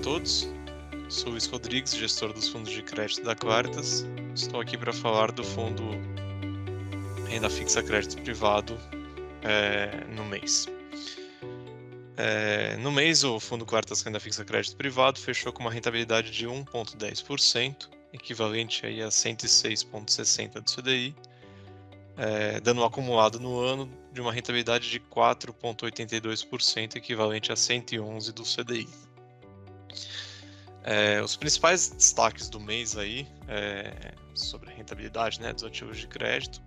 todos. Sou Luiz Rodrigues, gestor dos fundos de crédito da Quartas. Estou aqui para falar do fundo Renda Fixa Crédito Privado no mês. No mês, o fundo Quartas Renda Fixa Crédito Privado fechou com uma rentabilidade de 1,10%, equivalente aí a 106,60 do CDI, dando um acumulado no ano de uma rentabilidade de 4,82%, equivalente a 111 do CDI. Os principais destaques do mês aí, sobre a rentabilidade, né, dos ativos de crédito,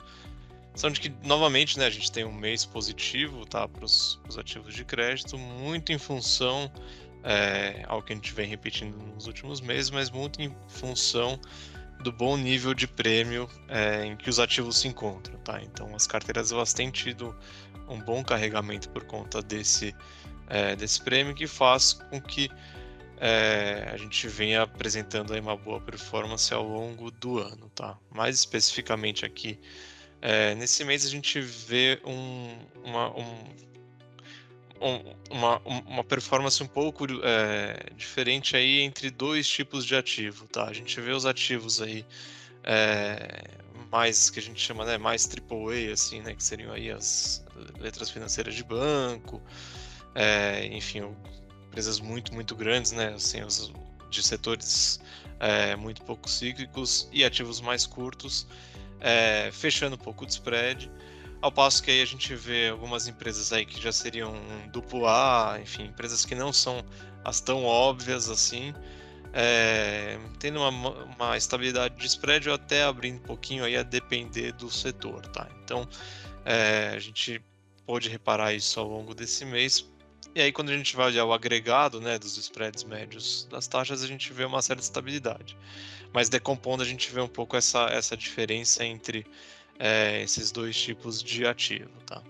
são de que, novamente, né, a gente tem um mês positivo, tá, para os ativos de crédito, muito em função ao que a gente vem repetindo nos últimos meses, mas muito em função do bom nível de prêmio em que os ativos se encontram, tá? Então, as carteiras elas têm tido um bom carregamento por conta desse prêmio, que faz com que a gente venha apresentando aí uma boa performance ao longo do ano, tá? Mais especificamente aqui, nesse mês a gente vê uma performance um pouco diferente aí entre dois tipos de ativo, tá? A gente vê os ativos aí mais que a gente chama, né, mais AAA, assim, né, que seriam aí as letras financeiras de banco, enfim, empresas muito grandes, né, assim, de setores muito pouco cíclicos e ativos mais curtos, fechando um pouco de spread, ao passo que aí a gente vê algumas empresas aí que já seriam um duplo A, enfim, empresas que não são as tão óbvias assim, tendo uma estabilidade de spread ou até abrindo um pouquinho aí a depender do setor, tá? Então, a gente pode reparar isso ao longo desse mês. E aí, quando a gente vai olhar o agregado, né, dos spreads médios das taxas, a gente vê uma certa estabilidade. Mas decompondo, a gente vê um pouco essa diferença entre esses dois tipos de ativo, tá?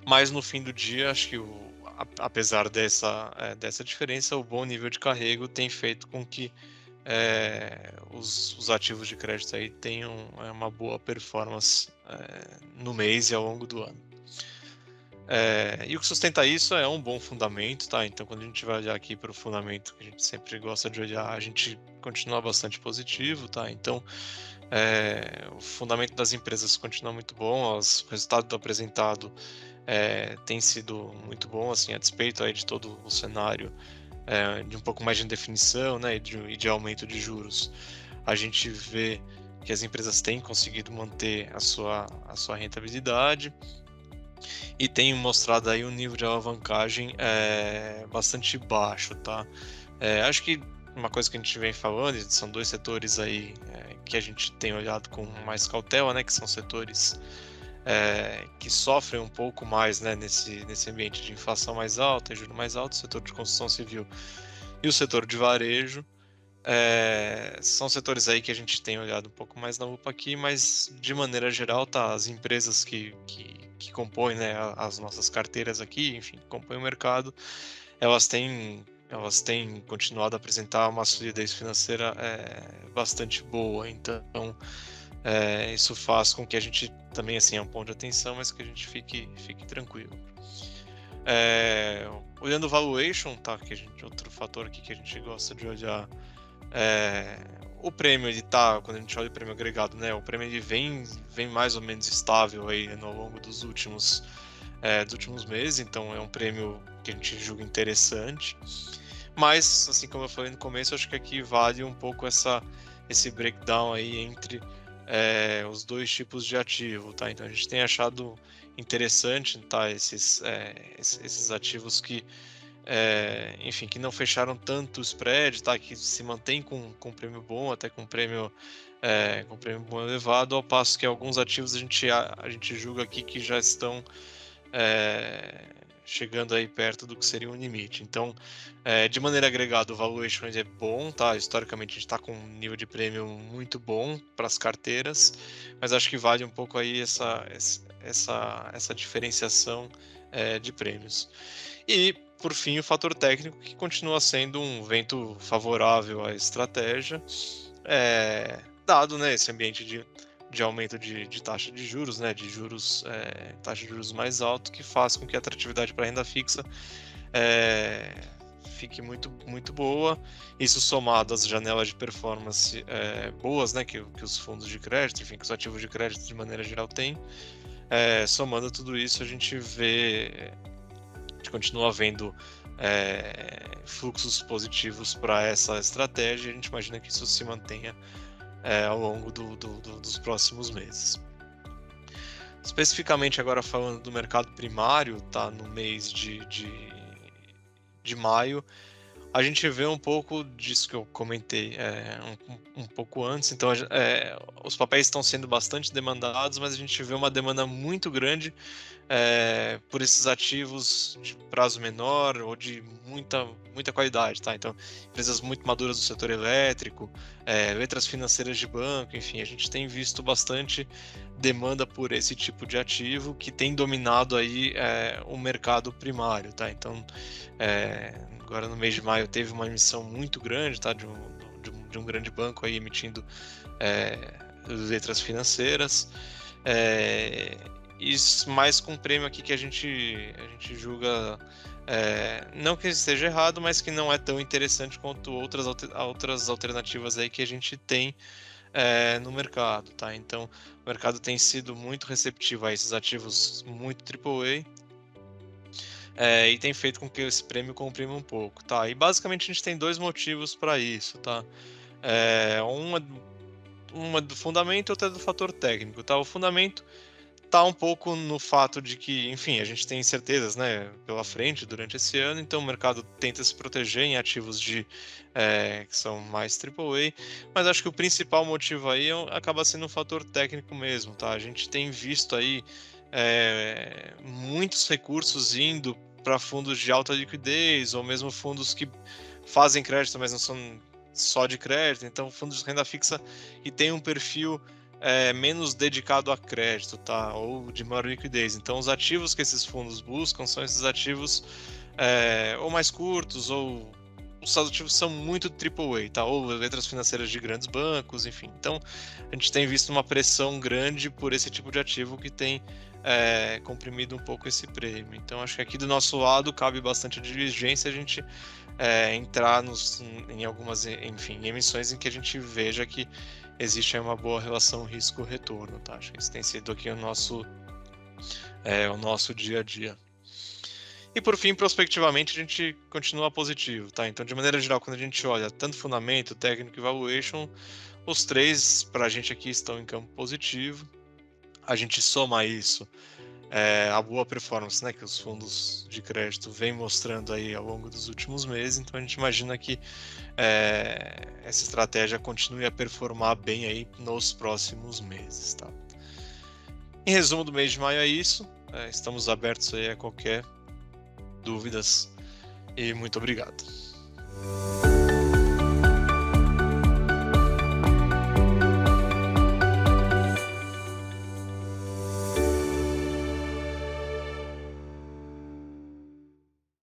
Mas no fim do dia, acho que apesar dessa diferença, o bom nível de carrego tem feito com que os ativos de crédito aí tenham uma boa performance no mês e ao longo do ano. E o que sustenta isso é um bom fundamento, tá? Então, quando a gente vai olhar aqui para o fundamento que a gente sempre gosta de olhar, a gente continua bastante positivo, tá? Então, o fundamento das empresas continua muito bom, o resultado do apresentado tem sido muito bom, assim, a despeito aí de todo o cenário de um pouco mais de indefinição, né, e de aumento de juros. A gente vê que as empresas têm conseguido manter a sua rentabilidade e tem mostrado aí um nível de alavancagem bastante baixo, tá? Acho que uma coisa que a gente vem falando, são dois setores aí que a gente tem olhado com mais cautela, né? Que são setores que sofrem um pouco mais, né? Nesse ambiente de inflação mais alta, juros mais altos, o setor de construção civil e o setor de varejo. São setores aí que a gente tem olhado um pouco mais na lupa aqui, mas de maneira geral, tá, as empresas que compõem, né, as nossas carteiras aqui, enfim, que compõem o mercado, elas têm continuado a apresentar uma solidez financeira bastante boa, então isso faz com que a gente também, assim, é um ponto de atenção, mas que a gente fique tranquilo. Olhando o valuation, tá, outro fator aqui que a gente gosta de olhar, o prêmio, ele tá, quando a gente olha o prêmio agregado, né, o prêmio ele vem mais ou menos estável aí, né, ao longo dos últimos meses, então é um prêmio que a gente julga interessante, mas, assim como eu falei no começo, acho que aqui vale um pouco esse breakdown aí entre os dois tipos de ativo, tá? Então a gente tem achado interessante, tá, esses ativos que enfim, que não fecharam tanto o spread, tá? Que se mantém com prêmio bom, até com prêmio bom elevado, ao passo que alguns ativos a gente julga aqui que já estão chegando aí perto do que seria um limite. Então, de maneira agregada, o valuation é bom, tá? Historicamente a gente está com um nível de prêmio muito bom para as carteiras, mas acho que vale um pouco aí essa diferenciação de prêmios. E, por fim, o fator técnico, que continua sendo um vento favorável à estratégia, dado, né, esse ambiente de aumento de taxa de juros, né, taxa de juros mais alto, que faz com que a atratividade para renda fixa fique muito boa. Isso somado às janelas de performance boas, né, que os fundos de crédito, enfim, que os ativos de crédito de maneira geral têm. Somando tudo isso, a gente continua vendo fluxos positivos para essa estratégia, e a gente imagina que isso se mantenha ao longo dos próximos meses. Especificamente agora falando do mercado primário, tá, no mês de maio, a gente vê um pouco disso que eu comentei um pouco antes. Então, os papéis estão sendo bastante demandados, mas a gente vê uma demanda muito grande por esses ativos de prazo menor ou de muita qualidade, tá? Então, empresas muito maduras do setor elétrico, letras financeiras de banco, enfim, a gente tem visto bastante demanda por esse tipo de ativo que tem dominado aí o mercado primário, tá? Então, agora no mês de maio teve uma emissão muito grande, tá? De um grande banco aí emitindo letras financeiras. Isso mais com um prêmio aqui que a gente julga, não que esteja errado, mas que não é tão interessante quanto outras alternativas aí que a gente tem no mercado, tá? Então, o mercado tem sido muito receptivo a esses ativos muito AAA, e tem feito com que esse prêmio comprima um pouco, tá? E basicamente a gente tem dois motivos para isso, tá? Uma do fundamento e outra do fator técnico, tá? O fundamento tá um pouco no fato de que, enfim, a gente tem incertezas, né, pela frente durante esse ano, então o mercado tenta se proteger em ativos que são mais AAA, mas acho que o principal motivo aí acaba sendo um fator técnico mesmo, tá? A gente tem visto aí muitos recursos indo para fundos de alta liquidez, ou mesmo fundos que fazem crédito, mas não são só de crédito, então fundos de renda fixa que tem um perfil menos dedicado a crédito, tá? Ou de maior liquidez. Então, os ativos que esses fundos buscam são esses ativos ou mais curtos, ou os ativos são muito AAA, tá? Ou letras financeiras de grandes bancos, enfim. Então, a gente tem visto uma pressão grande por esse tipo de ativo que tem comprimido um pouco esse prêmio. Então, acho que aqui do nosso lado cabe bastante diligência a gente entrar em algumas, enfim, emissões em que a gente veja que existe uma boa relação risco-retorno, tá? Acho que esse tem sido aqui o nosso dia a dia. E por fim, prospectivamente, a gente continua positivo, tá? Então, de maneira geral, quando a gente olha tanto fundamento, técnico e valuation, os três para a gente aqui estão em campo positivo. A gente soma isso a boa performance, né, que os fundos de crédito vêm mostrando aí ao longo dos últimos meses, então a gente imagina que essa estratégia continue a performar bem aí nos próximos meses, tá? Em resumo do mês de maio é isso, estamos abertos aí a qualquer dúvidas e muito obrigado.